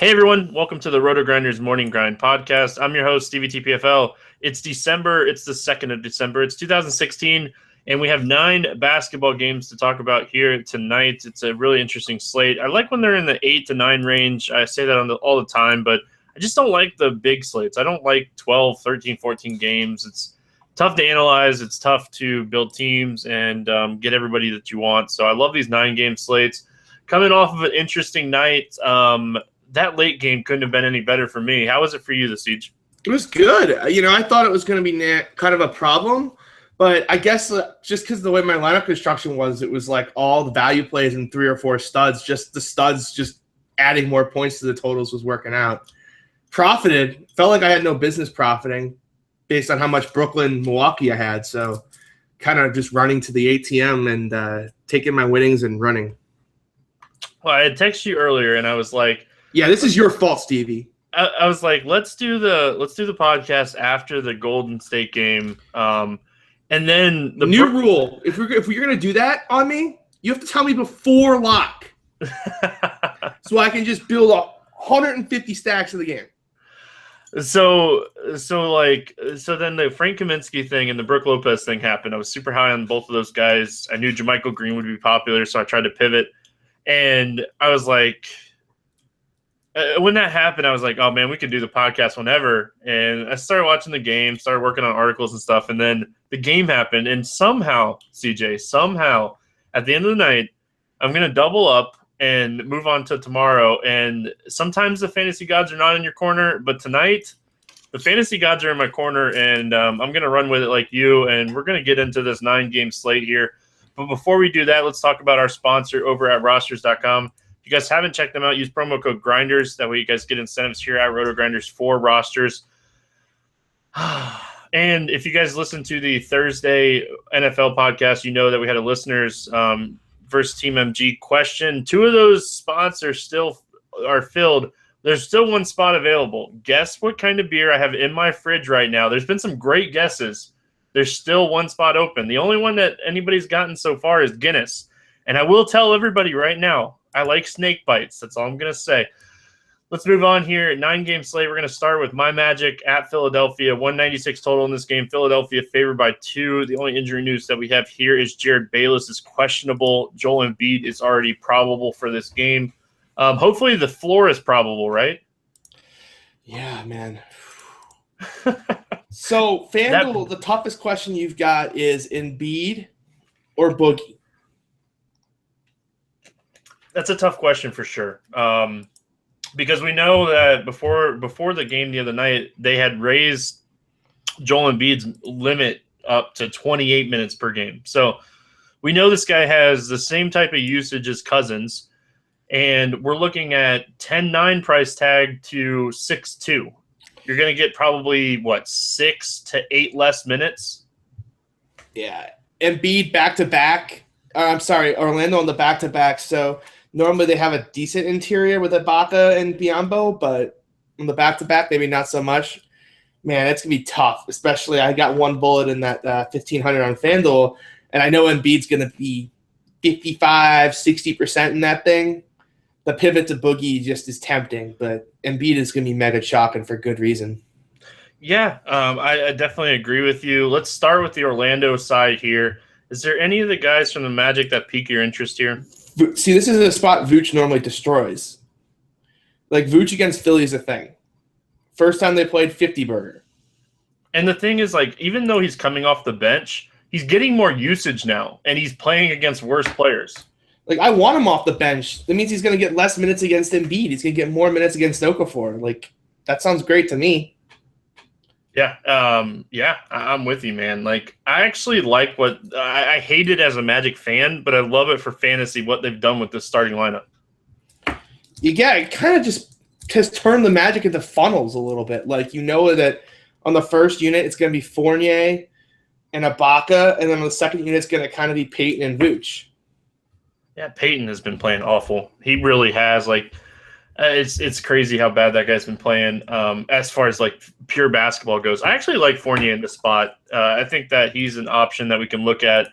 Hey everyone, welcome to the Roto Grinders Morning Grind podcast. I'm your host, Stevie TPFL. It's December, it's the 2nd of December, it's 2016, and we have 9 basketball games to talk about here tonight. It's a really interesting slate. I like when they're in the 8 to 9 range. I say that all the time, but I just don't like the big slates. I don't like 12, 13, 14 games. It's tough to analyze. It's tough to build teams and get everybody that you want. So I love these 9-game slates. Coming off of an interesting night, that late game couldn't have been any better for me. How was it for you, the Siege? It was good. I thought it was going to be kind of a problem, but I guess just because of the way my lineup construction was, it was like all the value plays and 3 or 4 studs. Just the studs, just adding more points to the totals was working out. Profited. Felt like I had no business profiting based on how much Brooklyn, Milwaukee I had. So kind of just running to the ATM and taking my winnings and running. Well, I had texted you earlier, and I was like, yeah, this is your fault, Stevie. I was like, let's do the podcast after the Golden State game, and then the new rule: if you're gonna do that on me, you have to tell me before lock, so I can just build 150 stacks of the game. So then the Frank Kaminsky thing and the Brook Lopez thing happened. I was super high on both of those guys. I knew JaMychal Green would be popular, so I tried to pivot, and I was like. When that happened, I was like, oh, man, we could do the podcast whenever. And I started watching the game, started working on articles and stuff. And then the game happened. And somehow, CJ, at the end of the night, I'm going to double up and move on to tomorrow. And sometimes the fantasy gods are not in your corner. But tonight, the fantasy gods are in my corner. And I'm going to run with it like you. And we're going to get into this 9-game slate here. But before we do that, let's talk about our sponsor over at rosters.com. If you guys haven't checked them out, use promo code GRINDERS. That way you guys get incentives here at Roto Grinders for rosters. And if you guys listen to the Thursday NFL podcast, you know that we had a listeners versus Team MG question. 2 of those spots are filled. There's still 1 spot available. Guess what kind of beer I have in my fridge right now? There's been some great guesses. There's still 1 spot open. The only one that anybody's gotten so far is Guinness. And I will tell everybody right now, I like snake bites. That's all I'm going to say. Let's move on here. 9-game slate. We're going to start with my Magic at Philadelphia. 196 total in this game. Philadelphia favored by 2. The only injury news that we have here is Jared Bayless is questionable. Joel Embiid is already probable for this game. Hopefully the floor is probable, right? Yeah, man. So, FanDuel, the toughest question you've got is Embiid or Boogie? That's a tough question for sure. Because we know that before the game the other night, they had raised Joel Embiid's limit up to 28 minutes per game. So we know this guy has the same type of usage as Cousins, and we're looking at 10-9 price tag to 6-2. You're going to get probably, 6 to 8 less minutes? Yeah. Embiid back-to-back. Orlando on the back-to-back, so – normally they have a decent interior with Ibaka and Biyombo, but on the back-to-back, maybe not so much. Man, it's going to be tough, especially I got 1 bullet in that 1,500 on FanDuel, and I know Embiid's going to be 55, 60% in that thing. The pivot to Boogie just is tempting, but Embiid is going to be mega shocking for good reason. Yeah, I definitely agree with you. Let's start with the Orlando side here. Is there any of the guys from the Magic that pique your interest here? See, this is a spot Vooch normally destroys. Like, Vooch against Philly is a thing. First time they played, 50-burger. And the thing is, even though he's coming off the bench, he's getting more usage now, and he's playing against worse players. I want him off the bench. That means he's going to get less minutes against Embiid. He's going to get more minutes against Okafor. That sounds great to me. Yeah, I'm with you, man. I actually like what I hate it as a Magic fan, but I love it for fantasy what they've done with this starting lineup. Yeah, it kind of just has turned the Magic into funnels a little bit. That on the first unit it's going to be Fournier and Ibaka, and then on the second unit it's going to kind of be Peyton and Vooch. Yeah, Peyton has been playing awful. He really has. It's crazy how bad that guy's been playing as far as pure basketball goes. I actually like Fournier in the spot. I think that he's an option that we can look at.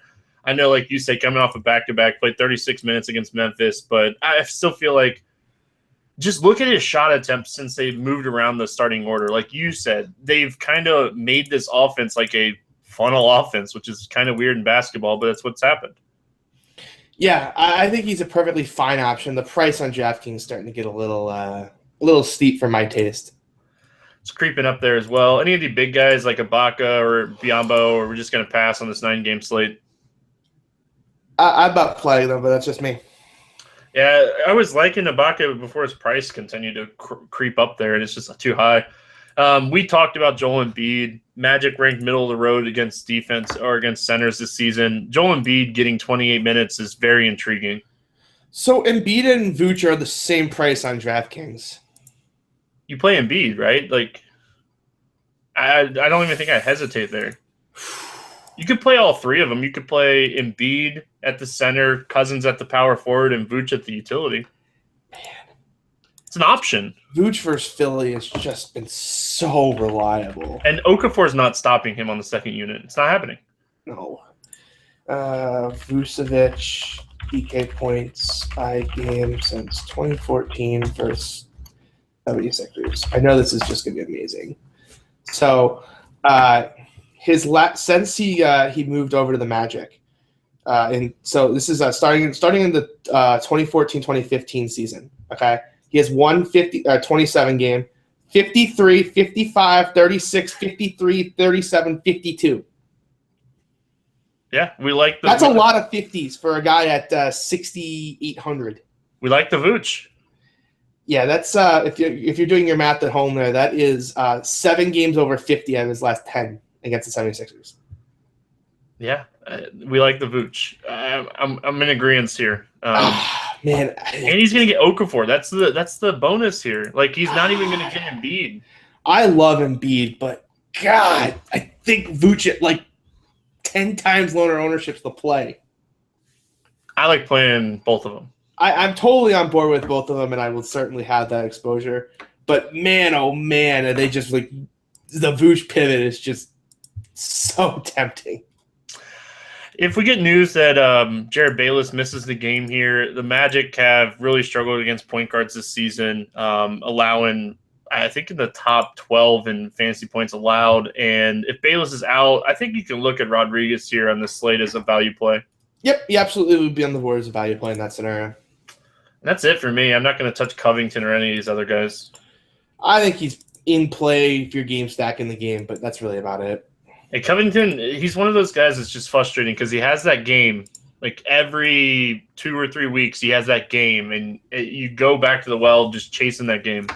I know, like you say, coming off a back-to-back, played 36 minutes against Memphis, but I still feel like just look at his shot attempts since they've moved around the starting order. Like you said, they've kind of made this offense like a funnel offense, which is kind of weird in basketball, but that's what's happened. Yeah, I think he's a perfectly fine option. The price on DraftKings is starting to get a little steep for my taste. It's creeping up there as well. Any of the big guys like Ibaka or Biyombo, or we're just going to pass on this 9-game slate? I'm about playing them, but that's just me. Yeah, I was liking Ibaka before his price continued to creep up there, and it's just too high. We talked about Joel Embiid. Magic ranked middle of the road against defense or against centers this season. Joel Embiid getting 28 minutes is very intriguing. So Embiid and Vooch are the same price on DraftKings. You play Embiid, right? Like, I don't even think I hesitate there. You could play all three of them. You could play Embiid at the center, Cousins at the power forward, and Vooch at the utility. Man. It's an option. Vooch versus Philly has just been so reliable. And Okafor's not stopping him on the second unit. It's not happening. No. Vucevic, PK points by game since 2014 versus 76ers. I know this is just going to be amazing. So, since he moved over to the Magic, and so this is starting in the 2014-2015 season. Okay, he has 27 game, 53, 55, 36, 53, 37, 52. Yeah, we like that's a lot of 50s for a guy at 6,800. We like the Vooch. Yeah, that's if you're doing your math at home there, that is 7 games over 50 out of his last 10 against the 76ers. Yeah, we like the Vooch. I'm in agreement here. Man, and he's gonna get Okafor. That's the bonus here. Like, he's not even gonna get Embiid. I love Embiid, but God, I think Vooch at like 10 times loaner ownership's the play. I like playing both of them. I'm totally on board with both of them, and I will certainly have that exposure. But man, oh man, are they just like the Vooch pivot is just so tempting. If we get news that Jared Bayless misses the game here, the Magic have really struggled against point guards this season, allowing, I think, in the top 12 in fantasy points allowed. And if Bayless is out, I think you can look at Rodriguez here on this slate as a value play. Yep, he absolutely would be on the board as a value play in that scenario. And that's it for me. I'm not going to touch Covington or any of these other guys. I think he's in play if your game stack in the game, but that's really about it. Hey, Covington, he's one of those guys that's just frustrating because he has that game. Like, every 2 or 3 weeks, he has that game, and you go back to the well just chasing that game.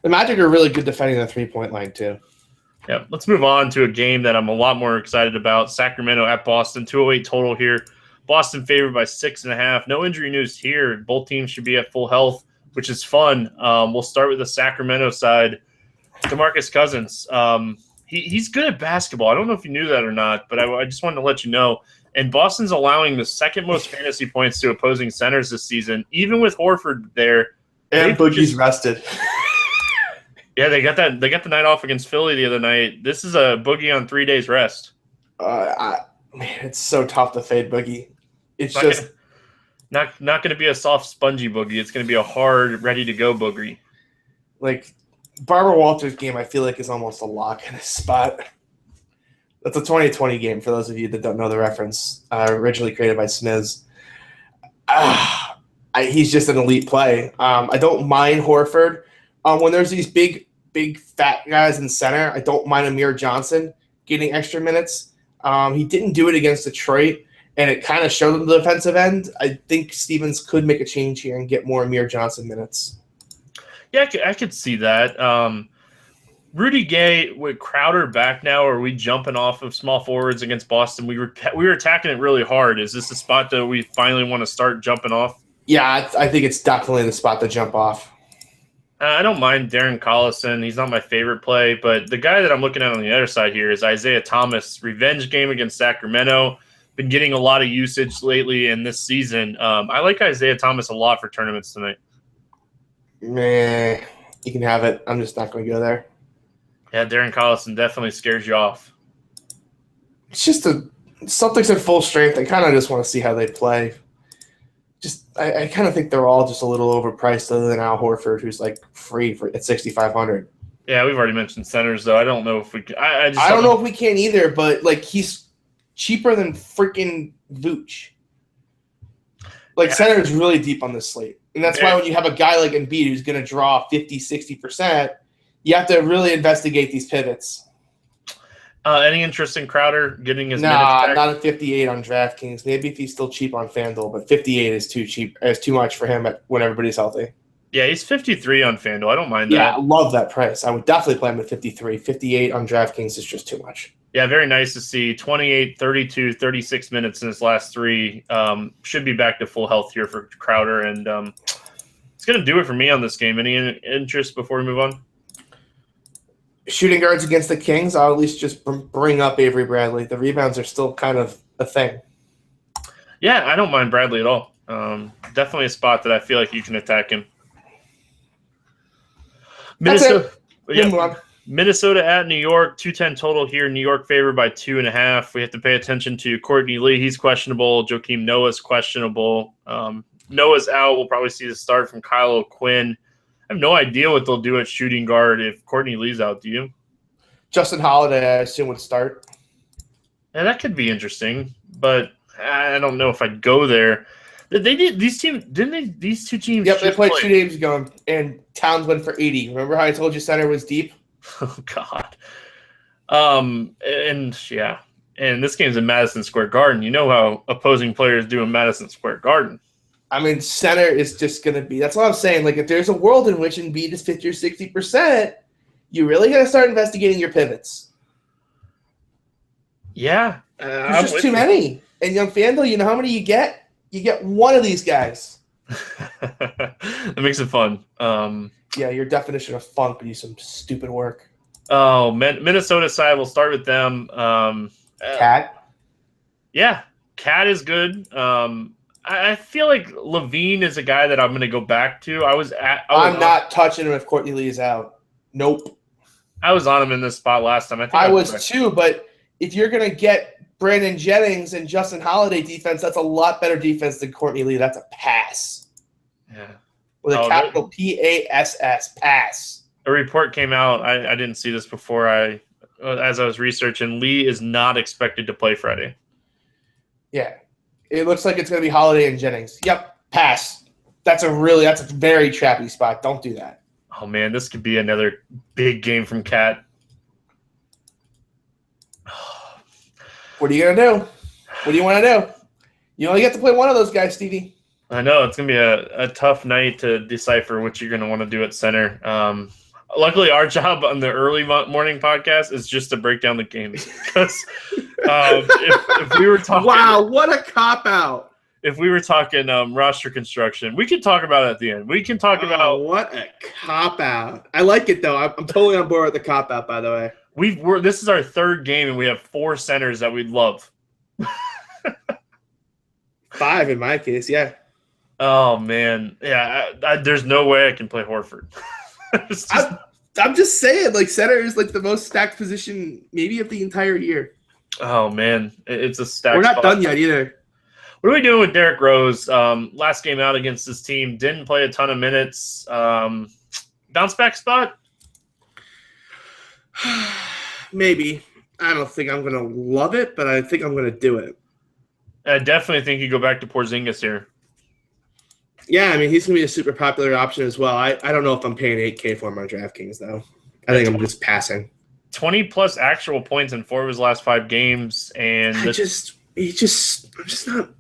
The Magic are really good defending the three-point line, too. Yeah, let's move on to a game that I'm a lot more excited about. Sacramento at Boston, 208 total here. Boston favored by 6.5. No injury news here. Both teams should be at full health, which is fun. We'll start with the Sacramento side. DeMarcus Cousins. He's good at basketball. I don't know if you knew that or not, but I just wanted to let you know. And Boston's allowing the second most fantasy points to opposing centers this season, even with Horford there. And Boogie's rested. Yeah, they got the night off against Philly the other night. This is a Boogie on 3 days rest. Man, it's so tough to fade Boogie. It's not going to be a soft, spongy Boogie. It's going to be a hard, ready-to-go Boogie. Like, Barbara Walters' game, I feel like, is almost a lock in this spot. That's a 2020 game, for those of you that don't know the reference, originally created by Smiz. He's just an elite play. I don't mind Horford. When there's these big, fat guys in center, I don't mind Amir Johnson getting extra minutes. He didn't do it against Detroit, and it kind of showed him the defensive end. I think Stevens could make a change here and get more Amir Johnson minutes. Yeah, I could see that. Rudy Gay with Crowder back now, or are we jumping off of small forwards against Boston? We were attacking it really hard. Is this the spot that we finally want to start jumping off? Yeah, I think it's definitely the spot to jump off. I don't mind Darren Collison. He's not my favorite play, but the guy that I'm looking at on the other side here is Isaiah Thomas. Revenge game against Sacramento. Been getting a lot of usage lately in this season. I like Isaiah Thomas a lot for tournaments tonight. Meh, you can have it. I'm just not going to go there. Yeah, Darren Collison definitely scares you off. It's just Celtics at full strength. I kind of just want to see how they play. I kind of think they're all just a little overpriced, other than Al Horford, who's like free at 6,500. Yeah, we've already mentioned centers, though. I don't know if we can. I don't know if we can either, but like he's cheaper than freaking Vooch. Like center is really deep on this slate. And that's why when you have a guy like Embiid who's going to draw 50, 60%, you have to really investigate these pivots. Any interest in Crowder getting his minutes back? Not at 58 on DraftKings. Maybe if he's still cheap on FanDuel, but 58 is too cheap. It's too much for him when everybody's healthy. Yeah, he's 53 on FanDuel. I don't mind that. Yeah, I love that price. I would definitely play him at 53. 58 on DraftKings is just too much. Yeah, very nice to see. 28, 32, 36 minutes in his last three. Should be back to full health here for Crowder. And it's going to do it for me on this game. Any interest before we move on? Shooting guards against the Kings, I'll at least just bring up Avery Bradley. The rebounds are still kind of a thing. Yeah, I don't mind Bradley at all. Definitely a spot that I feel like you can attack him. Minnesota at New York, 210 total here. New York favored by 2.5. We have to pay attention to Courtney Lee. He's questionable. Joakim Noah's questionable. Noah's out. We'll probably see the start from Kyle O'Quinn. I have no idea what they'll do at shooting guard if Courtney Lee's out. Do you? Justin Holiday, I assume, would start. Yeah, that could be interesting, but I don't know if I'd go there. They did these teams, didn't they? These two teams. Yep, they played 2 games ago, and Towns went for 80. Remember how I told you center was deep? Oh God. And this game's in Madison Square Garden. You know how opposing players do in Madison Square Garden. I mean, center is just going to be – that's what I'm saying. Like, if there's a world in which Embiid is 50 or 60%, you really got to start investigating your pivots. Yeah. There's just too many. And Young FanDuel, you know how many you get? You get one of these guys. That makes it fun. Yeah, your definition of fun could use some stupid work. Oh, Minnesota side, we'll start with them. Cat? Yeah, Cat is good. I feel like Levine is a guy that I'm going to go back to. I'm not touching him if Courtney Lee is out. Nope. I was on him in this spot last time. I was too, but if you're going to get Brandon Jennings and Justin Holiday defense, that's a lot better defense than Courtney Lee. That's a pass. Yeah. With a capital P-A-S-S, pass. A report came out. I didn't see this before as I was researching. Lee is not expected to play Friday. Yeah. It looks like it's going to be Holiday and Jennings. Yep, pass. That's a very trappy spot. Don't do that. Oh, man, this could be another big game from Cat. What are you going to do? What do you want to do? You only get to play one of those guys, Stevie. I know. It's going to be a tough night to decipher what you're going to want to do at center. Luckily, our job on the early morning podcast is just to break down the games. Because if we were talking... Wow, what a cop-out. If we were talking roster construction, we could talk about it at the end. We can talk about... What a cop-out. I like it, though. I'm totally on board with the cop-out, by the way. This is our third game, and we have 4 centers that we'd love. 5 in my case, yeah. Oh, man. Yeah, there's no way I can play Horford. I'm just saying, like, center is like the most stacked position maybe of the entire year. Oh, man. It's a stacked We're not spot. done yet either. What are we doing with Derrick Rose? Last game out against this team. Didn't play a ton of minutes. Bounce back spot? Maybe. I don't think I'm going to love it, but I think I'm going to do it. I definitely think you go back to Porzingis here. Yeah, I mean, he's going to be a super popular option as well. I don't know if I'm paying $8K for him on DraftKings, though. I think I'm just passing. 20-plus actual points in 4 of his last 5 games. And I'm just not.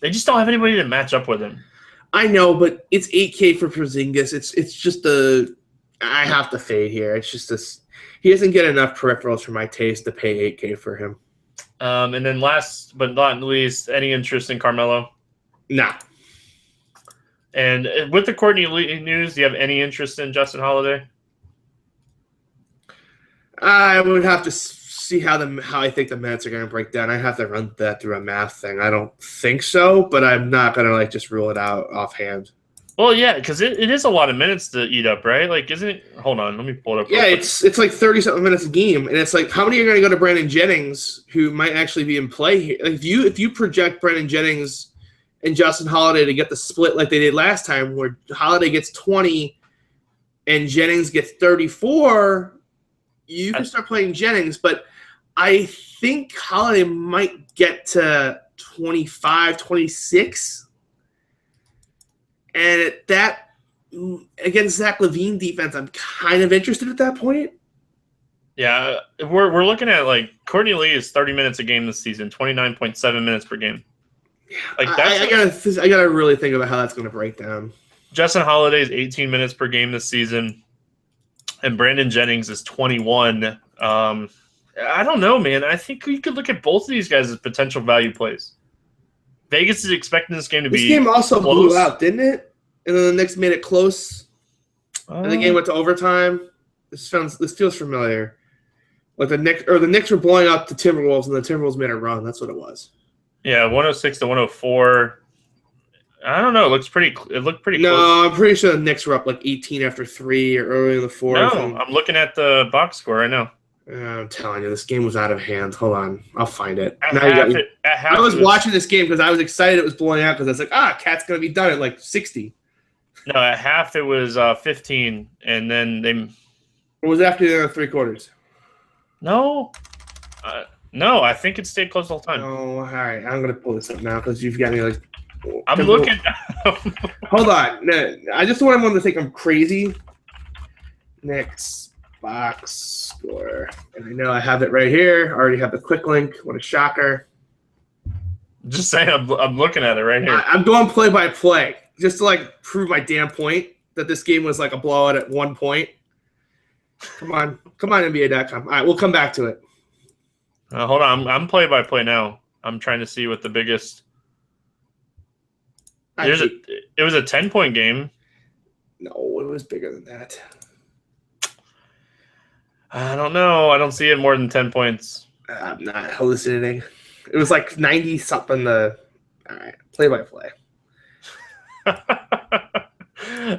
They just don't have anybody to match up with him. I know, but it's 8K for Porzingis. It's just I have to fade here. It's just this. He doesn't get enough peripherals for my taste to pay 8K for him. And then last but not least, any interest in Carmelo? Nah. And with the Courtney Lee news, do you have any interest in Justin Holiday? I would have to see how I think the minutes are going to break down. I have to run that through a math thing. I don't think so, but I'm not going to just rule it out offhand. Well, yeah, because it is a lot of minutes to eat up, right? Like, isn't it? Hold on, let me pull it up. Yeah, it's like 30-something minutes a game, and it's like how many are going to go to Brandon Jennings, who might actually be in play here? Like, if you project Brandon Jennings and Justin Holiday to get the split like they did last time, where Holiday gets 20 and Jennings gets 34, you can start playing Jennings. But I think Holiday might get to 25, 26. And at that, against Zach LaVine defense, I'm kind of interested at that point. Yeah, we're looking at like Courtney Lee is 30 minutes a game this season, 29.7 minutes per game. Like that's I gotta really think about how that's going to break down. Justin Holiday is 18 minutes per game this season, and Brandon Jennings is 21. I don't know, man. I think you could look at both of these guys as potential value plays. Vegas is expecting this game to be. This game also close. blew out, didn't it? And then the Knicks made it close, and the game went to overtime. This feels familiar. Like the Knicks were blowing out the Timberwolves, and the Timberwolves made a run. That's what it was. Yeah, 106 to 104. I don't know. It looked pretty close. No, I'm pretty sure the Knicks were up like 18 after 3 or early in the fourth. No, I'm looking at the box score right now. I'm telling you, this game was out of hand. Hold on. I'll find it. I was watching this game because I was excited it was blowing out because I was like, Cat's going to be done at like 60. No, at half it was 15, and then they... Or was it after the other 3 quarters? No. No, I think it stayed close the whole time. Oh, all right. I'm going to pull this up now because you've got me like... I'm looking. Hold on. No, I just don't want everyone to think I'm crazy. Next box score. And I know I have it right here. I already have the quick link. What a shocker. Just saying, I'm looking at it right here. I'm going play by play just to like prove my damn point that this game was like a blowout at 1 point. Come on, NBA.com. All right, we'll come back to it. Hold on, I'm play by play now. I'm trying to see what the biggest. It was a 10-point game. No, it was bigger than that. I don't know. I don't see it more than 10 points. I'm not hallucinating. It was like 90 something. All right, play by play.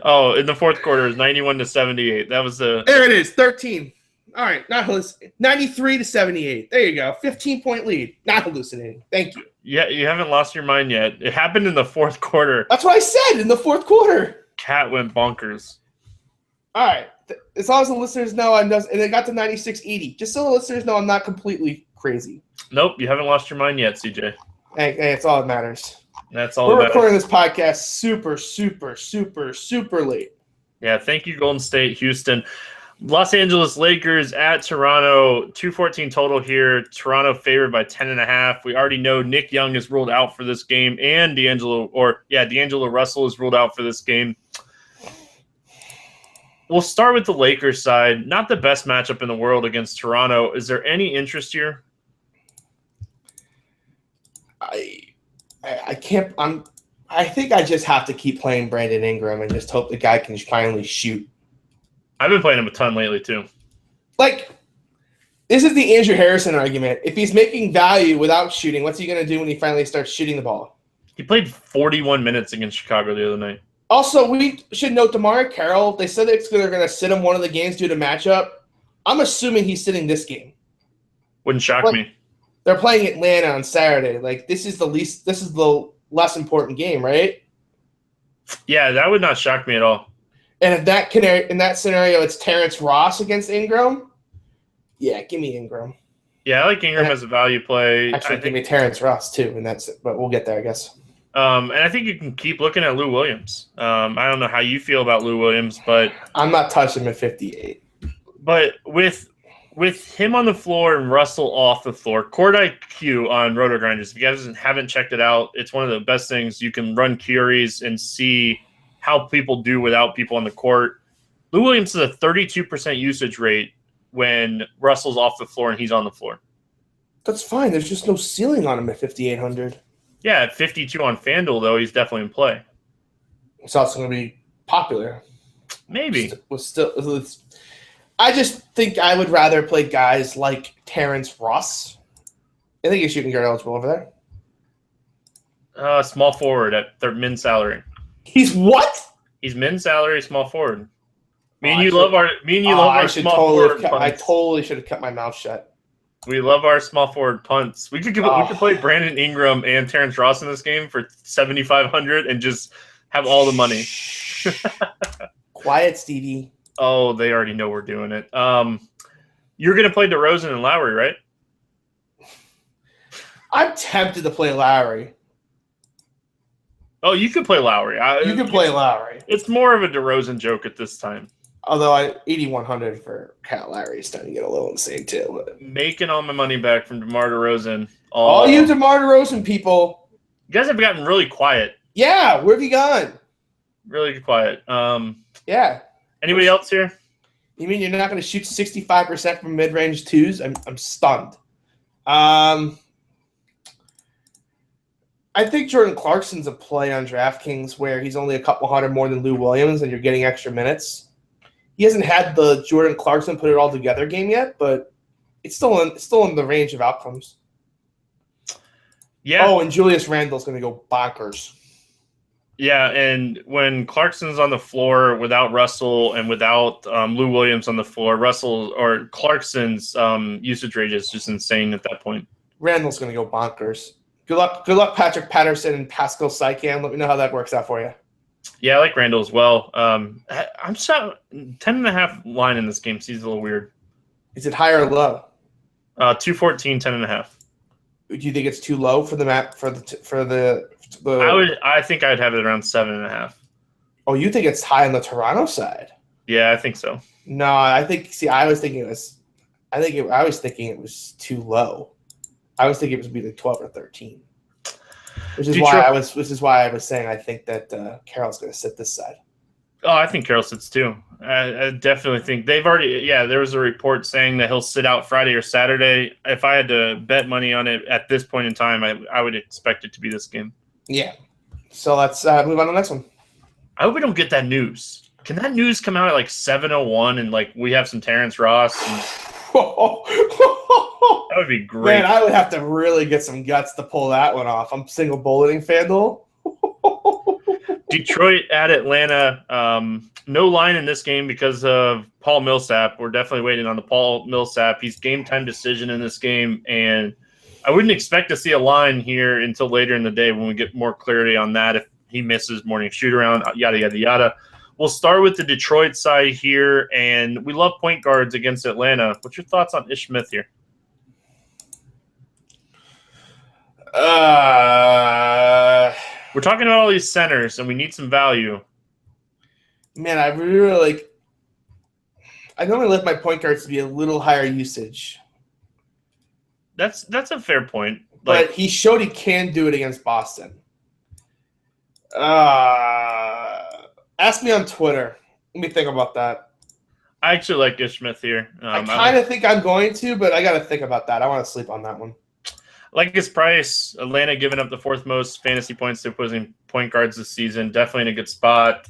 Oh, in the fourth quarter, it was 91 to 78. That was the. There it is, 13. All right, not hallucinating. 93 to 78. There you go. 15-point lead. Not hallucinating. Thank you. Yeah, you haven't lost your mind yet. It happened in the fourth quarter. That's what I said in the fourth quarter. Cat went bonkers. All right. As long as the listeners know, and it got to 96-80. Just so the listeners know I'm not completely crazy. Nope, you haven't lost your mind yet, CJ. Hey, it's all that matters. That's all. We're recording this podcast super, super, super, super late. Yeah, thank you, Golden State, Houston. Los Angeles Lakers at Toronto, 214 total here. Toronto favored by 10.5. We already know Nick Young is ruled out for this game, and D'Angelo Russell is ruled out for this game. We'll start with the Lakers side. Not the best matchup in the world against Toronto. Is there any interest here? I can't. I think I just have to keep playing Brandon Ingram and just hope the guy can finally shoot. I've been playing him a ton lately too. Like, this is the Andrew Harrison argument. If he's making value without shooting, what's he going to do when he finally starts shooting the ball? He played 41 minutes against Chicago the other night. Also, we should note DeMar Carroll. They said they're going to sit him one of the games due to matchup. I'm assuming he's sitting this game. Wouldn't shock me. They're playing Atlanta on Saturday. Like, this is the less important game, right? Yeah, that would not shock me at all. And if in that scenario, it's Terrence Ross against Ingram, yeah, give me Ingram. Yeah, I like Ingram as a value play. Actually, give me Terrence Ross too, and that's it. But we'll get there, I guess. And I think you can keep looking at Lou Williams. I don't know how you feel about Lou Williams, but I'm not touching him at 58. But with him on the floor and Russell off the floor, Court IQ on Roto Grinders. If you guys haven't checked it out, it's one of the best things. You can run queries and see how people do without people on the court. Lou Williams has a 32% usage rate when Russell's off the floor and he's on the floor. That's fine. There's just no ceiling on him at 5,800. Yeah, at 52 on FanDuel, though, he's definitely in play. It's also going to be popular. Maybe. I just think I would rather play guys like Terrence Ross. I think he's shooting guard eligible over there. Small forward at min salary. He's what? He's min salary, small forward. Me and you love our small forward. I totally should have kept my mouth shut. We love our small forward punts. We could play Brandon Ingram and Terrence Ross in this game for $7,500 and just have all the money. Quiet, Stevie. Oh, they already know we're doing it. You're going to play DeRozan and Lowry, right? I'm tempted to play Lowry. Oh, you could play Lowry. You can play Lowry. It's more of a DeRozan joke at this time. Although 8,100 for Kyle Lowry is starting to get a little insane too. Making all my money back from DeMar DeRozan. All you DeMar DeRozan people. You guys have gotten really quiet. Yeah, where have you gone? Really quiet. Yeah. Anybody else here? You mean you're not going to shoot 65% from mid-range twos? I'm stunned. I think Jordan Clarkson's a play on DraftKings where he's only a couple hundred more than Lou Williams and you're getting extra minutes. He hasn't had the Jordan Clarkson put it all together game yet, but it's still in the range of outcomes. Yeah. Oh, and Julius Randle's going to go bonkers. Yeah, and when Clarkson's on the floor without Russell and without Lou Williams on the floor, Clarkson's usage rate is just insane at that point. Randle's going to go bonkers. Good luck, Patrick Patterson and Pascal Siakam. Let me know how that works out for you. Yeah, I like Randle as well. I'm 10.5 line in this game seems a little weird. Is it high or low? 214, 10.5. Do you think it's too low for the map for the? I think I'd have it around 7.5. Oh, you think it's high on the Toronto side? Yeah, I think so. No, I think. See, I was thinking it was. I was thinking it was too low. I was thinking it was like 12 or 13. Which is why I was saying I think that Carroll's going to sit this side. Oh, I think Carroll sits too. I definitely think they've already. Yeah, there was a report saying that he'll sit out Friday or Saturday. If I had to bet money on it at this point in time, I would expect it to be this game. Yeah. So let's move on to the next one. I hope we don't get that news. Can that news come out at like 7:01 and like we have some Terrence Ross? That would be great. Man, I would have to really get some guts to pull that one off. I'm single bulleting FanDuel. Detroit at Atlanta. No line in this game because of Paul Millsap. We're definitely waiting on the Paul Millsap. He's game time decision in this game, and I wouldn't expect to see a line here until later in the day when we get more clarity on that. If he misses morning shoot around, yada yada yada. We'll start with the Detroit side here, and we love point guards against Atlanta. What's your thoughts on Ish Smith here? We're talking about all these centers, and we need some value. Man, I really like. I normally like my point guards to be a little higher usage. That's a fair point. But he showed he can do it against Boston. Ask me on Twitter. Let me think about that. I actually like Ish Smith here. I kind of think I'm going to, but I got to think about that. I want to sleep on that one. Like his price, Atlanta giving up the fourth most fantasy points to opposing point guards this season. Definitely in a good spot.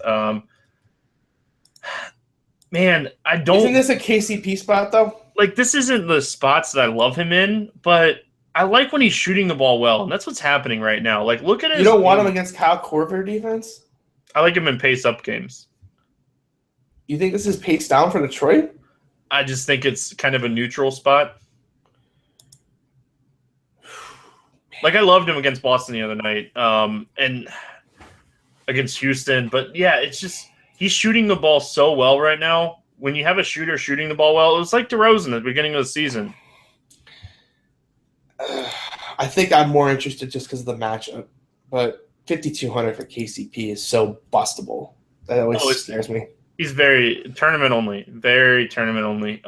Man, I don't. Isn't this a KCP spot though? Like this isn't the spots that I love him in, but I like when he's shooting the ball well, and that's what's happening right now. Like look at his. You don't want him against Kyle Korver defense? I like him in pace up games. You think this is pace down for Detroit? I just think it's kind of a neutral spot. Like I loved him against Boston the other night, and against Houston. But yeah, it's just he's shooting the ball so well right now. When you have a shooter shooting the ball well, it was like DeRozan at the beginning of the season. I think I'm more interested just because of the matchup. But 5,200 for KCP is so bustable. That always scares me. He's very tournament only. Very tournament only.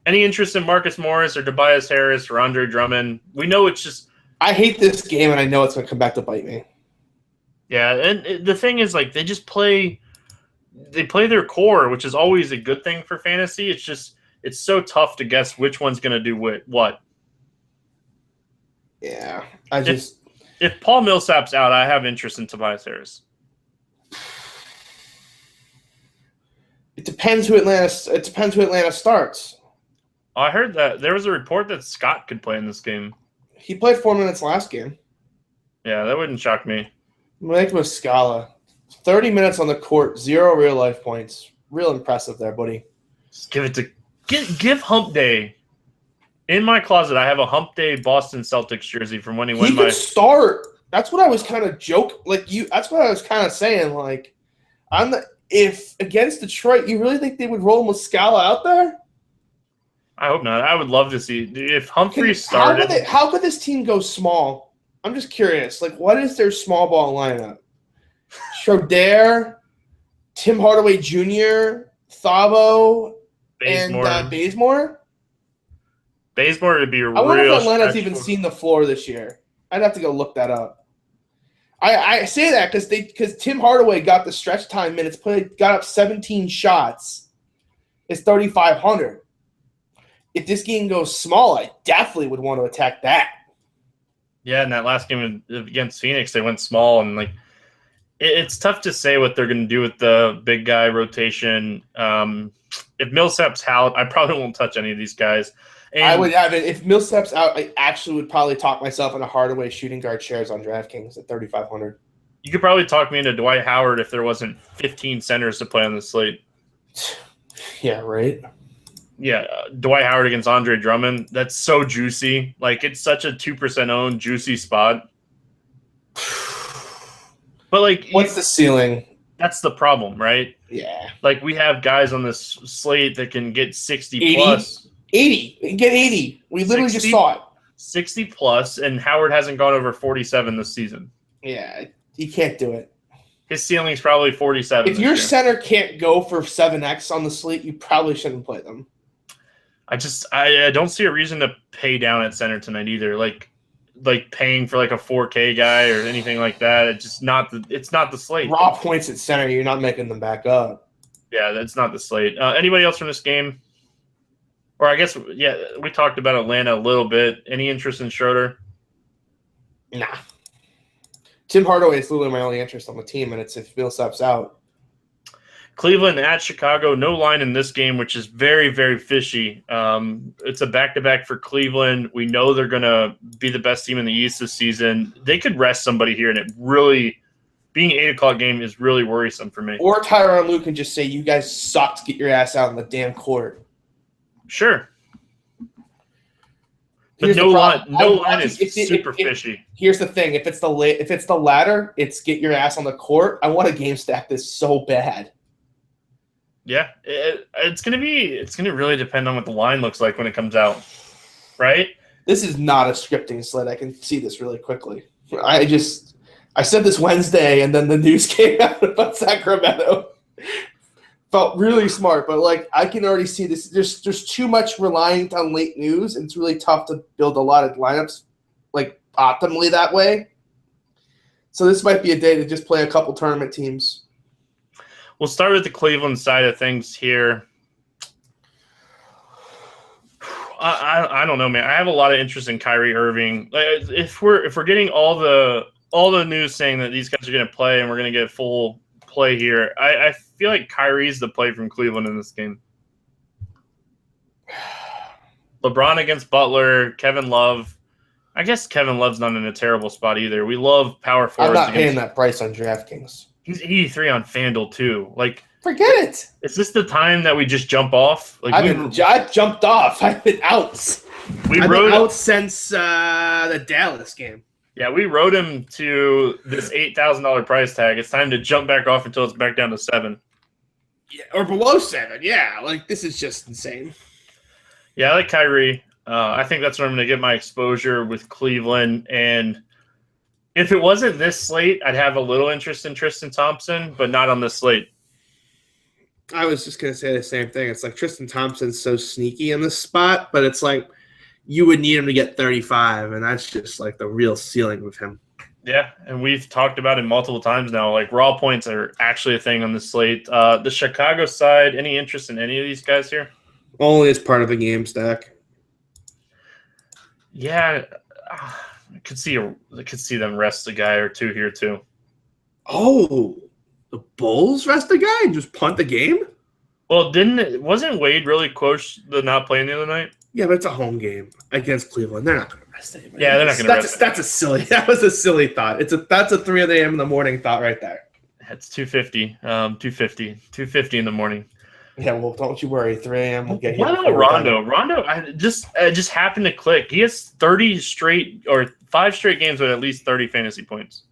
Any interest in Marcus Morris or Tobias Harris or Andre Drummond? We know it's just. I hate this game, and I know it's going to come back to bite me. Yeah, and the thing is, like, they play their core, which is always a good thing for fantasy. It's just it's so tough to guess which one's going to do what. Yeah, if Paul Millsap's out, I have interest in Tobias Harris. It depends who Atlanta starts. I heard that there was a report that Scott could play in this game. He played 4 minutes last game. Yeah, that wouldn't shock me. Mike Muscala, 30 minutes on the court, 0 real life points. Real impressive there, buddy. Just give it to give Hump Day. In my closet, I have a Hump Day Boston Celtics jersey from when he won He could start. That's what I was kind of That's what I was kind of saying. Like, if against Detroit, you really think they would roll Muscala out there? I hope not. I would love to see if Humphrey started. How could this team go small? I'm just curious. Like, what is their small ball lineup? Schroeder, Tim Hardaway Jr., Thabo, and Bazemore. Bazemore would be a real. I wonder if Atlanta's even seen the floor this year. I'd have to go look that up. I say that because Tim Hardaway got the stretch time minutes, got up 17 shots. It's 3,500. If this game goes small, I definitely would want to attack that. Yeah, in that last game against Phoenix, they went small, and like it's tough to say what they're going to do with the big guy rotation. If Millsap's out, I probably won't touch any of these guys. And I would have it if Millsap's out. I actually would probably talk myself into Hardaway shooting guard shares on DraftKings at 3,500. You could probably talk me into Dwight Howard if there wasn't 15 centers to play on the slate. Yeah, right. Yeah, Dwight Howard against Andre Drummond. That's so juicy. Like, it's such a 2% owned juicy spot. But like, what's the ceiling? That's the problem, right? Yeah. Like, we have guys on this slate that can get 60 80? plus. 80. Get 80. We literally 60, just saw it. 60 plus, and Howard hasn't gone over 47 this season. Yeah, he can't do it. His ceiling's probably 47. If your center can't go for 7x on the slate, you probably shouldn't play them. I don't see a reason to pay down at center tonight either. Like paying for like a 4K guy or anything like that. It's not the slate. Raw points at center, you're not making them back up. Yeah, that's not the slate. Anybody else from this game? Or I guess, yeah, we talked about Atlanta a little bit. Any interest in Schroeder? Nah. Tim Hardaway is literally my only interest on the team, and it's if Millsap's out. Cleveland at Chicago, no line in this game, which is very, very fishy. It's a back-to-back for Cleveland. We know they're going to be the best team in the East this season. They could rest somebody here, and it really – being an 8 o'clock game is really worrisome for me. Or Tyronn Lue can just say, you guys sucked. Get your ass out on the damn court. Sure. But no line is super fishy. Here's the thing: if it's the latter, it's get your ass on the court. I want to game stack this so bad. Yeah, it's gonna really depend on what the line looks like when it comes out, right? This is not a scripting slate. I can see this really quickly. I said this Wednesday, and then the news came out about Sacramento. Felt really smart, but like I can already see this. There's too much reliant on late news, and it's really tough to build a lot of lineups like optimally that way. So this might be a day to just play a couple tournament teams. We'll start with the Cleveland side of things here. I don't know, man. I have a lot of interest in Kyrie Irving. If we're getting all the news saying that these guys are going to play and we're going to get full play here, I feel like Kyrie's the play from Cleveland in this game. LeBron against Butler, Kevin Love. I guess Kevin Love's not in a terrible spot either. We love power forwards. I'm not paying that price on DraftKings. He's 83 on FanDuel too. Like, forget it. Is this the time that we just jump off? Like, I've jumped off. I've been out. I've been out since the Dallas game. Yeah, we rode him to this $8,000 price tag. It's time to jump back off until it's back down to 7. Yeah, or below 7. Yeah, like this is just insane. Yeah, I like Kyrie. I think that's where I'm going to get my exposure with Cleveland. And if it wasn't this slate, I'd have a little interest in Tristan Thompson, but not on this slate. I was just going to say the same thing. It's like Tristan Thompson's so sneaky in this spot, but it's like you would need him to get 35, and that's just like the real ceiling with him. Yeah, and we've talked about it multiple times now. Like, raw points are actually a thing on the slate. The Chicago side, any interest in any of these guys here? Only as part of a game stack. Yeah, I could see them rest a guy or two here too. Oh, the Bulls rest a guy and just punt the game? Well, wasn't Wade really close to not playing the other night? Yeah, but it's a home game against Cleveland. They're not going to rest anybody. Yeah, they're not going to rest. That was a silly thought. That's a 3 a.m. in the morning thought right there. It's 2:50. 2:50 in the morning. Yeah, well, don't you worry. 3 a.m. will get here. What about before we're done. Rondo? Rondo, I just happened to click. He has 30 straight or 5 straight games with at least 30 fantasy points.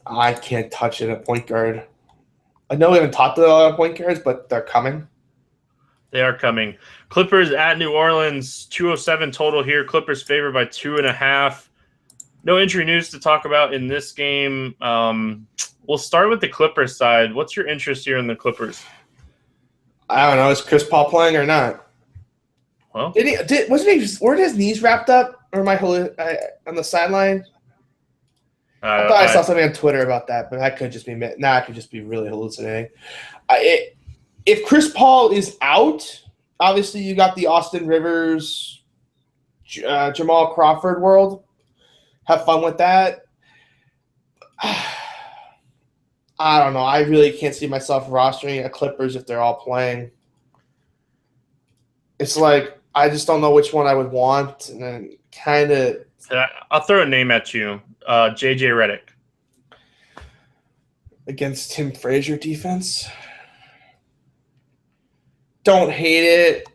I can't touch it at point guard. I know we haven't talked about a lot of point guards, but they're coming. They are coming. Clippers at New Orleans, 207 total here. Clippers favored by 2.5. No injury news to talk about in this game. We'll start with the Clippers side. What's your interest here in the Clippers? I don't know. Is Chris Paul playing or not? Well, weren't his knees wrapped up, or am I on the sideline? I thought I saw something on Twitter about that, but that could just be I could just be really hallucinating. If Chris Paul is out, obviously you got the Austin Rivers, Jamal Crawford world. Have fun with that. I don't know. I really can't see myself rostering a Clippers if they're all playing. It's like I just don't know which one I would want, and then kind of. I'll throw a name at you, JJ Redick. Against Tim Frazier defense. Don't hate it.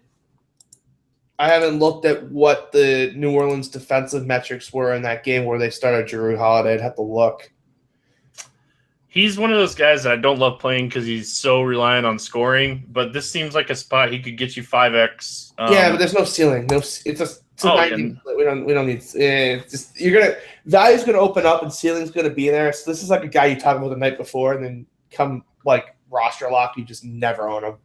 I haven't looked at what the New Orleans defensive metrics were in that game where they started Jrue Holiday. I'd have to look. He's one of those guys that I don't love playing because he's so reliant on scoring. But this seems like a spot he could get you 5x. Yeah, but there's no ceiling. It's a 90. We don't need. Just value's gonna open up and ceiling's gonna be there. So this is like a guy you talk about the night before, and then come like roster lock, you just never own him.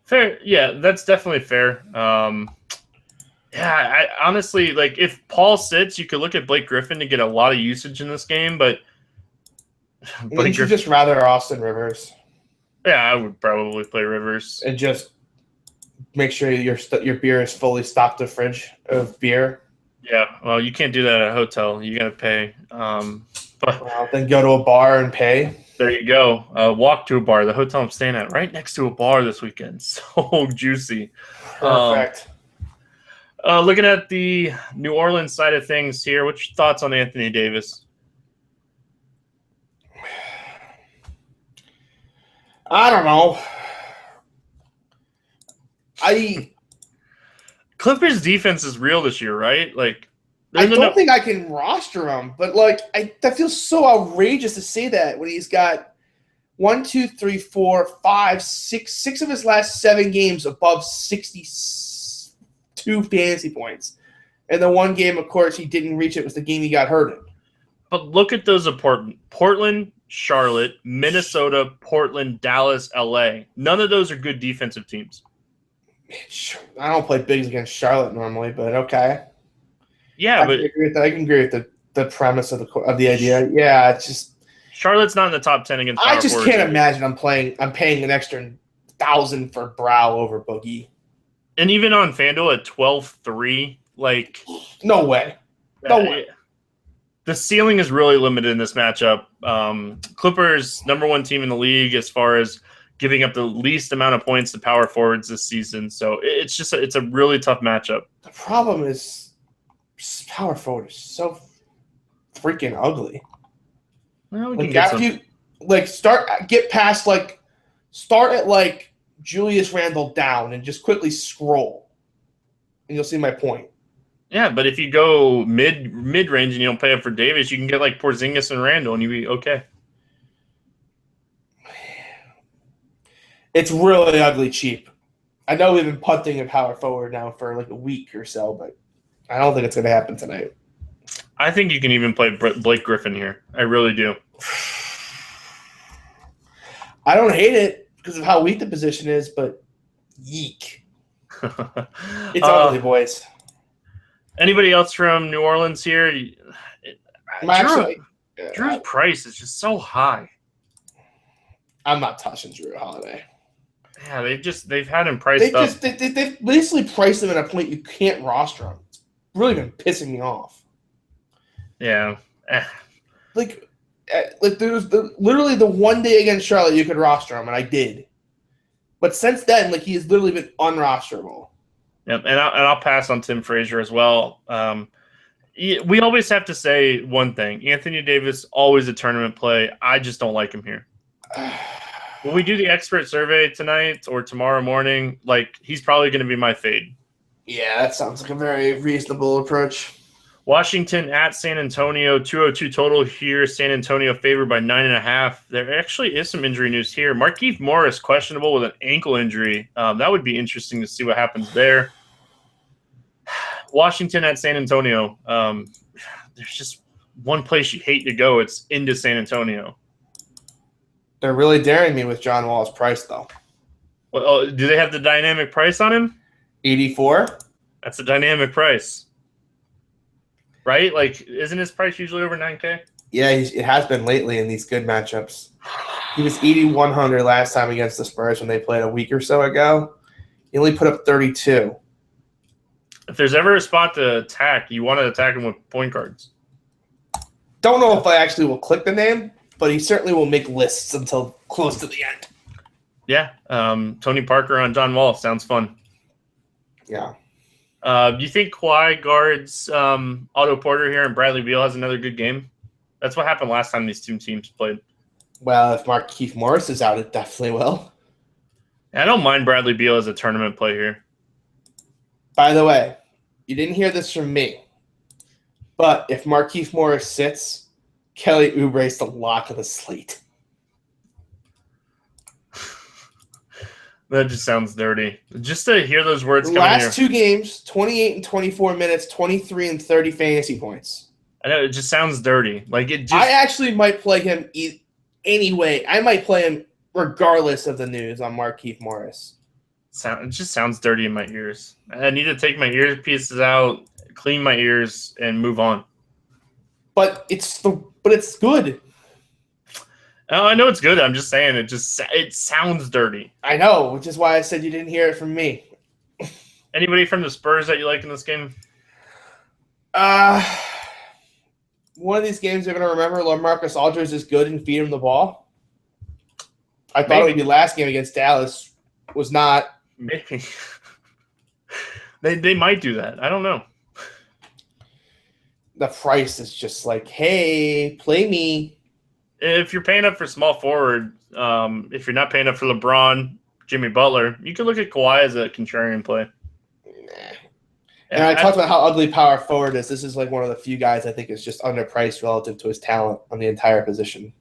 Fair, yeah, that's definitely fair. I honestly like if Paul sits, you could look at Blake Griffin to get a lot of usage in this game, but Wouldn't you just rather Austin Rivers? Yeah, I would probably play Rivers and just make sure your beer is fully stocked the fridge of beer. Yeah, well, you can't do that at a hotel. You got to pay. But then go to a bar and pay. There you go. Walk to a bar. The hotel I'm staying at right next to a bar this weekend. So juicy. Perfect. Looking at the New Orleans side of things here, what's your thoughts on Anthony Davis? I don't know. Clippers defense is real this year, right? Like, I don't think I can roster him, but like that feels so outrageous to say that when he's got 1, 2, 3, 4, 5, 6 of his last 7 games above 62 fantasy points. And the one game, of course, he didn't reach it was the game he got hurt in. But look at those important Portland, Charlotte, Minnesota, Portland, Dallas, LA. None of those are good defensive teams. I don't play bigs against Charlotte normally, but okay. Yeah, but I can agree with the premise of the idea. Yeah, it's just Charlotte's not in the top 10 against. I just can't imagine I'm paying an extra 1,000 for Brow over Boogie. And even on FanDuel at 12-3, like no way. No way. The ceiling is really limited in this matchup. Clippers, #1 team in the league as far as giving up the least amount of points to power forwards this season. So it's a really tough matchup. The problem is power forward is so freaking ugly. Well, like after you start at like Julius Randle down and just quickly scroll, and you'll see my point. Yeah, but if you go mid range and you don't pay up for Davis, you can get like Porzingis and Randle, and you'll be okay. It's really ugly cheap. I know we've been punting at power forward now for like a week or so, but I don't think it's going to happen tonight. I think you can even play Blake Griffin here. I really do. I don't hate it because of how weak the position is, but yeek. It's ugly, boys. Anybody else from New Orleans here? Drew's price is just so high. I'm not touching Jrue Holiday. Yeah, they've had him priced up. They've basically priced him at a point you can't roster him. It's really been pissing me off. Yeah. Like there was literally the one day against Charlotte you could roster him, and I did. But since then, like he has literally been unrosterable. Yep, and I'll pass on Tim Frazier as well. We always have to say one thing: Anthony Davis always a tournament play. I just don't like him here. When we do the expert survey tonight or tomorrow morning, like he's probably going to be my fade. Yeah, that sounds like a very reasonable approach. Washington at San Antonio, 202 total here. San Antonio favored by 9.5. There actually is some injury news here. Markieff Morris questionable with an ankle injury. That would be interesting to see what happens there. Washington at San Antonio. There's just one place you hate to go. It's into San Antonio. They're really daring me with John Wall's price, though. Well, do they have the dynamic price on him? 84. That's a dynamic price, right? Like, isn't his price usually over 9K? Yeah, it has been lately in these good matchups. He was 8,100 last time against the Spurs when they played a week or so ago. He only put up 32. If there's ever a spot to attack, you want to attack him with point guards. Don't know if I actually will click the name, but he certainly will make lists until close to the end. Yeah, Tony Parker on John Wall sounds fun. Yeah. Do you think Kawhi guards Otto Porter here and Bradley Beal has another good game? That's what happened last time these two teams played. Well, if Markieff Morris is out, it definitely will. I don't mind Bradley Beal as a tournament play here. By the way, you didn't hear this from me, but if Markieff Morris sits, Kelly Oubre's the lock of the slate. That just sounds dirty. Just to hear those words The coming last here. 2 games, 28 and 24 minutes, 23 and 30 fantasy points. I know, it just sounds dirty. Like, it just... I actually might play him anyway. I might play him regardless of the news on Markieff Morris. It just sounds dirty in my ears. I need to take my earpieces out, clean my ears, and move on. But it's good. Oh, I know it's good. I'm just saying it sounds dirty. I know, which is why I said you didn't hear it from me. Anybody from the Spurs that you like in this game? One of these games you're going to remember, LaMarcus Aldridge is good and feed him the ball. I thought it would be last game against Dallas. Was not. Maybe. They might do that. I don't know. The price is just like, hey, play me. If you're paying up for small forward, if you're not paying up for LeBron, Jimmy Butler, you can look at Kawhi as a contrarian play. Nah. And I talked about how ugly power forward is. This is like one of the few guys I think is just underpriced relative to his talent on the entire position.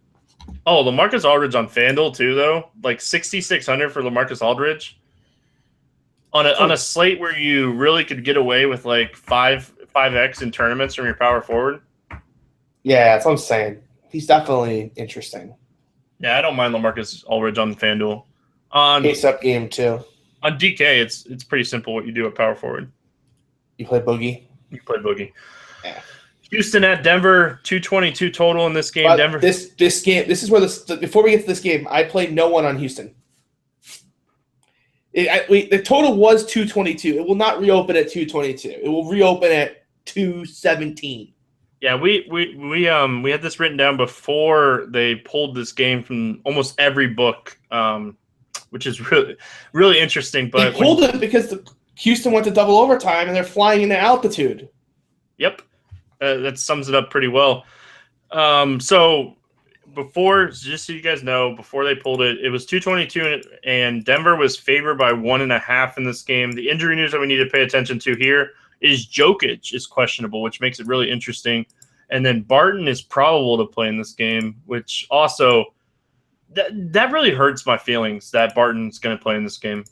Oh, LaMarcus Aldridge on FanDuel too, though. Like 6,600 for LaMarcus Aldridge on a slate where you really could get away with like 5x in tournaments from your power forward. Yeah, that's what I'm saying. He's definitely interesting. Yeah, I don't mind LaMarcus Aldridge on FanDuel. Ace up game too. On DK, it's pretty simple what you do at power forward. You play Boogie. You play Boogie. Yeah. Houston at Denver, 222 total in this game. But Denver. This game. This is where before we get to this game, I played no one on Houston. The total was 222. It will not reopen at 222. It will reopen at 217. Yeah, we had this written down before they pulled this game from almost every book, which is really interesting. But they pulled it because Houston went to double overtime and they're flying into altitude. Yep, that sums it up pretty well. So just so you guys know, before they pulled it, it was 222, and Denver was favored by 1.5 in this game. The injury news that we need to pay attention to here is Jokic is questionable, which makes it really interesting. And then Barton is probable to play in this game, which also that really hurts my feelings that Barton's going to play in this game.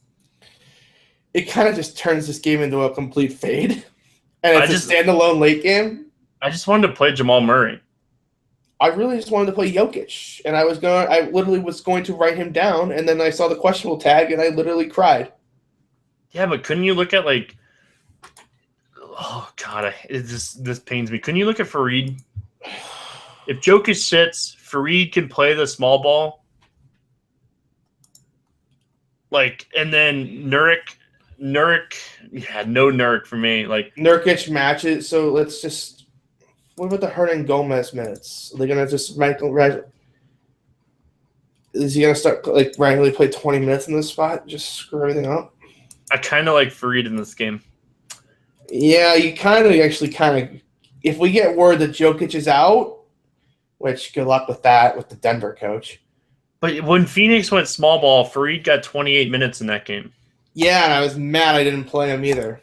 It kind of just turns this game into a complete fade. And it's a standalone late game. I just wanted to play Jamal Murray. I really just wanted to play Jokic. And I literally was going to write him down, and then I saw the questionable tag and I literally cried. Yeah, but couldn't you look at oh God, this pains me. Couldn't you look at Fareed? If Jokic sits, Fareed can play the small ball. And then Nurkic, yeah, no Nurk for me. Nurkic matches. So let's just. What about the Hernan Gomez minutes? Are they gonna just is he gonna start randomly play 20 minutes in this spot? Just screw everything up. I kind of like Fareed in this game. Yeah, you if we get word that Jokic is out, which good luck with that with the Denver coach, But when Phoenix went small ball, Fareed got 28 minutes in that game. Yeah, and I was mad I didn't play him either.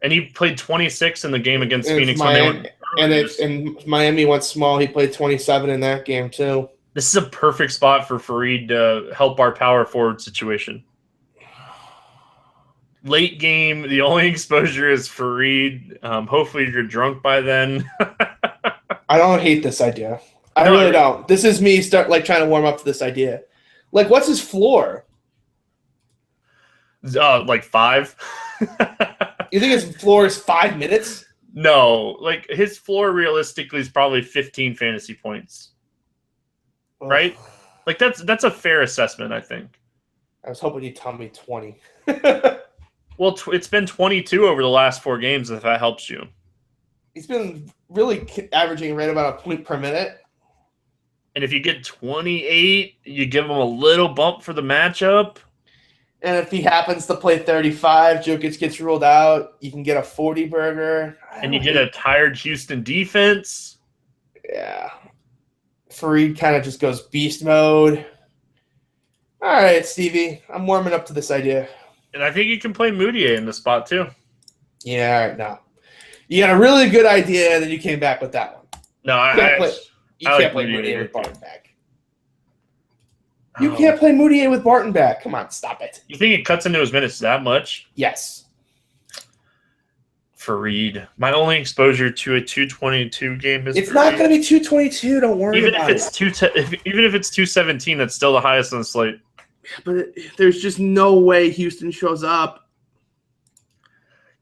And he played 26 in the game against And Phoenix. and Miami went small. He played 27 in that game too. This is a perfect spot for Fareed to help our power forward situation. Late game, the only exposure is Fareed. Hopefully you're drunk by then. I don't hate this idea. I really don't. This is me trying to warm up to this idea. Like, what's his floor? Like 5. You think his floor is 5 minutes? No, like his floor realistically is probably 15 fantasy points. Right? Like that's a fair assessment, I think. I was hoping you'd tell me 20. Well, it's been 22 over the last 4 games, if that helps you. He's been really averaging right about a point per minute. And if you get 28, you give him a little bump for the matchup. And if he happens to play 35, Jokic gets ruled out, you can get a 40 burger. And you get a tired Houston defense. Yeah. Fareed kind of just goes beast mode. All right, Stevie. I'm warming up to this idea. And I think you can play Moutier in the spot, too. Yeah, all right, now. You got a really good idea, and then you came back with that one. No, You can't play Moutier with Barton back. You can't play Moutier with Barton back. Come on, stop it. You think it cuts into his minutes that much? Yes. Fareed. My only exposure to a 222 game is It's not going to be 222. Don't worry about it. Even if it's 217, that's still the highest on the slate. But there's just no way Houston shows up.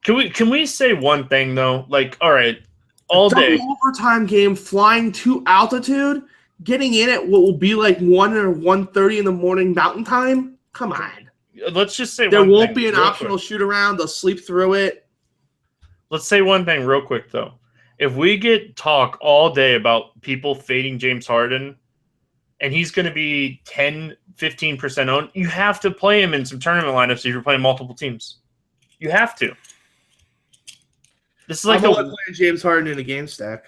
Can we say one thing though? Like, all right, all day overtime game, flying to altitude, getting in at what will be like 1 or 1:30 in the morning Mountain Time. Come on. Let's just say there won't be an optional shoot around. They'll sleep through it. Let's say one thing real quick though. If we get talk all day about people fading James Harden, and he's going to be 10-15% owned, you have to play him in some tournament lineups if you're playing multiple teams. You have to. This is like playing James Harden in a game stack.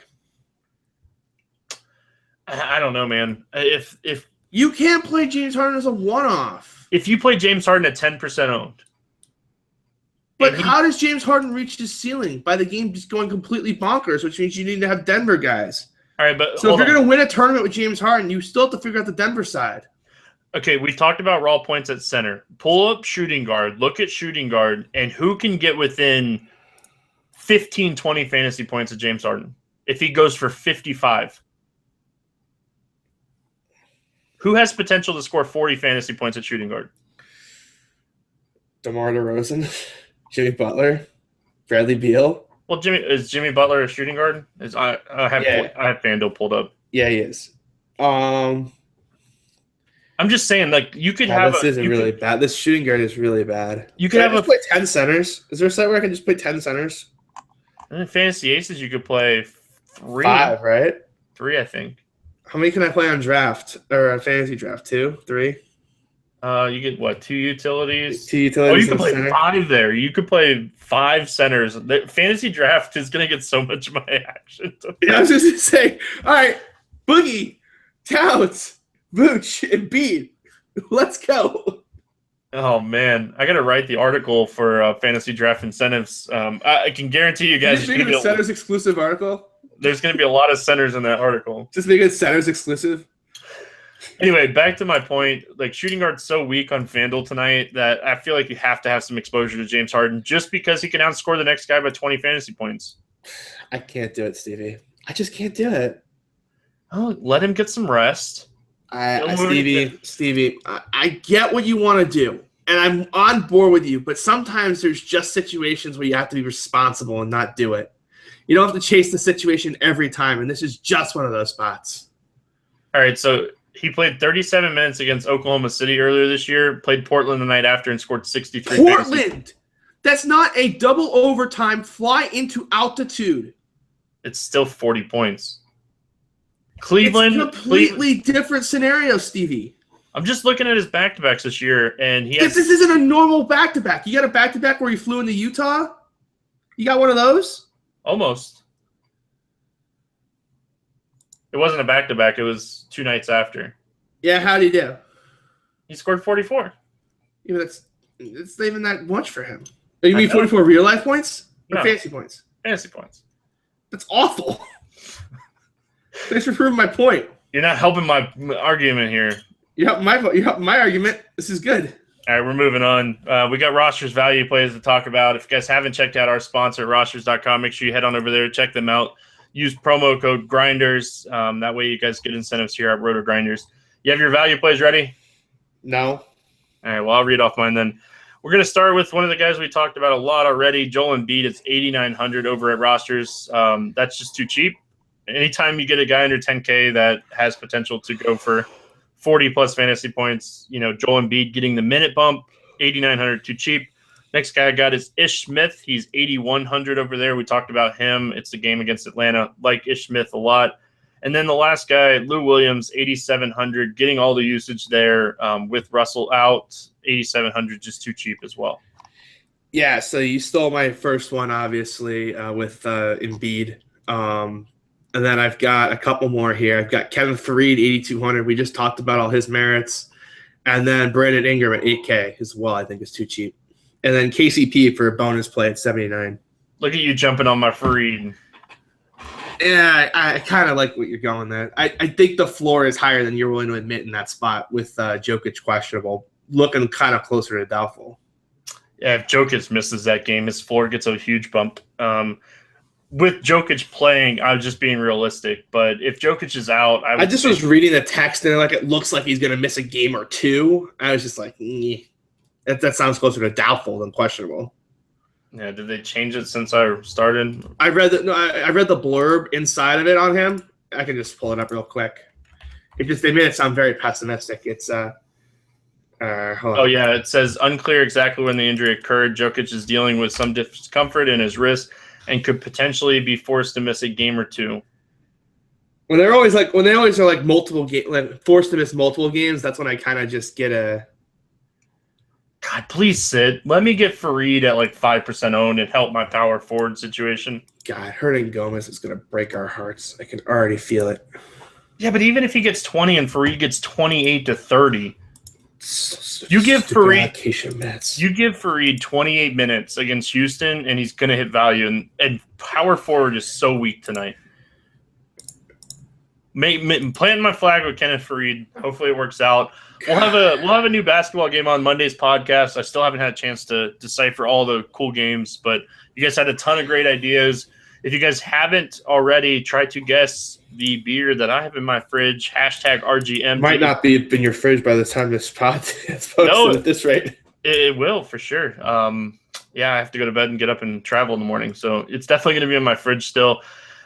I don't know, man. If you can't play James Harden as a one-off. If you play James Harden at 10% owned. But how does James Harden reach his ceiling? By the game just going completely bonkers, which means you need to have Denver guys. All right, but so if you're going to win a tournament with James Harden, you still have to figure out the Denver side. Okay, we talked about raw points at center. Pull up shooting guard, look at shooting guard, and who can get within 15, 20 fantasy points of James Harden if he goes for 55? Who has potential to score 40 fantasy points at shooting guard? DeMar DeRozan, Jimmy Butler, Bradley Beal. Well, is Jimmy Butler a shooting guard? I have FanDuel pulled up. Yeah, he is. I'm just saying, like, you could have. This isn't really bad. This shooting guard is really bad. You could play 10 centers. Is there a site where I can just play 10 centers? In Fantasy Aces, you could play 3. 5, right? 3, I think. How many can I play on draft or on fantasy draft? 2, 3. You get what? 2 utilities. 2 utilities. Oh, you could play center. 5 there. You could play 5 centers. The fantasy draft is going to get so much of my action. Yeah, I was just going to say, all right, Boogie, Towns, Vooch, and Embiid. Let's go. Oh, man. I got to write the article for fantasy draft incentives. I can guarantee you guys. Just make it a centers exclusive article. There's going to be a lot of centers in that article. Just make it centers exclusive. Anyway, back to my point. Like, shooting guard's so weak on FanDuel tonight that I feel like you have to have some exposure to James Harden just because he can outscore the next guy by 20 fantasy points. I can't do it, Stevie. I just can't do it. Oh, let him get some rest. Stevie, I get what you want to do, and I'm on board with you, but sometimes there's just situations where you have to be responsible and not do it. You don't have to chase the situation every time, and this is just one of those spots. All right, so he played 37 minutes against Oklahoma City earlier this year, played Portland the night after, and scored 63. Portland! That's not a double overtime fly into altitude. It's still 40 points. Cleveland. It's a completely different scenario, Stevie. I'm just looking at his back-to-backs this year, and this isn't a normal back-to-back. You got a back-to-back where you flew into Utah? You got one of those? Almost. It wasn't a back-to-back. It was 2 nights after. Yeah, how'd he do? He scored 44. Yeah, but it's not even that much for him. You I mean know. 44 real life points or No. fantasy points? Fantasy points. That's awful. Thanks for proving my point. You're not helping my argument here. You help my argument. This is good. All right, we're moving on. We got rosters value plays to talk about. If you guys haven't checked out our sponsor, rosters.com, make sure you head on over there, check them out. Use promo code Grinders. That way you guys get incentives here at Roto Grinders. You have your value plays ready? No. All right, well, I'll read off mine then. We're going to start with one of the guys we talked about a lot already, Joel Embiid. It's 8,900 over at rosters. That's just too cheap. Anytime you get a guy under 10K that has potential to go for 40-plus fantasy points, Joel Embiid getting the minute bump, 8,900, too cheap. Next guy I got is Ish Smith. He's 8,100 over there. We talked about him. It's the game against Atlanta. Like Ish Smith a lot. And then the last guy, Lou Williams, 8,700, getting all the usage there with Russell out. 8,700, just too cheap as well. Yeah, so you stole my first one, obviously, with Embiid. And then I've got a couple more here. I've got Kevin Faried, 8,200. We just talked about all his merits. And then Brandon Ingram at 8K as well, I think is too cheap. And then KCP for a bonus play at 79. Look at you jumping on my Faried. Yeah, I kind of like what you're going there. I think the floor is higher than you're willing to admit in that spot with Jokic questionable, looking kind of closer to doubtful. Yeah, if Jokic misses that game, his floor gets a huge bump. With Jokic playing, I was just being realistic. But if Jokic is out, I just was reading the text and it looks like he's going to miss a game or two. I was just like, that sounds closer to doubtful than questionable. Yeah, did they change it since I started? I read the blurb inside of it on him. I can just pull it up real quick. They made it sound very pessimistic. It's hold on. Oh yeah, it says unclear exactly when the injury occurred. Jokic is dealing with some discomfort in his wrist and could potentially be forced to miss a game or two. When they always are multiple forced to miss multiple games, that's when I kind of just get a. God, please sit. Let me get Faried at 5% owned and help my power forward situation. God, hurting Gomez is going to break our hearts. I can already feel it. Yeah, but even if he gets 20 and Faried gets 28 to 30, you give Faried 28 minutes against Houston, and he's going to hit value. And power forward is so weak tonight. Planting my flag with Kenneth Faried. Hopefully it works out. We'll have a new basketball game on Monday's podcast. I still haven't had a chance to decipher all the cool games, but you guys had a ton of great ideas. If you guys haven't already, try to guess the beer that I have in my fridge. Hashtag RGM. Might not be in your fridge by the time this podcast posted at this rate. It will for sure. Yeah, I have to go to bed and get up and travel in the morning, so it's definitely going to be in my fridge still.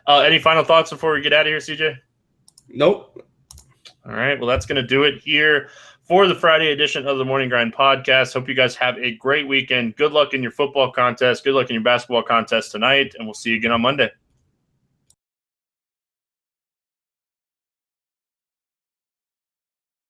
Any final thoughts before we get out of here, CJ? Nope. All right, well, that's going to do it here for the Friday edition of the Morning Grind podcast. Hope you guys have a great weekend. Good luck in your football contest. Good luck in your basketball contest tonight, and we'll see you again on Monday.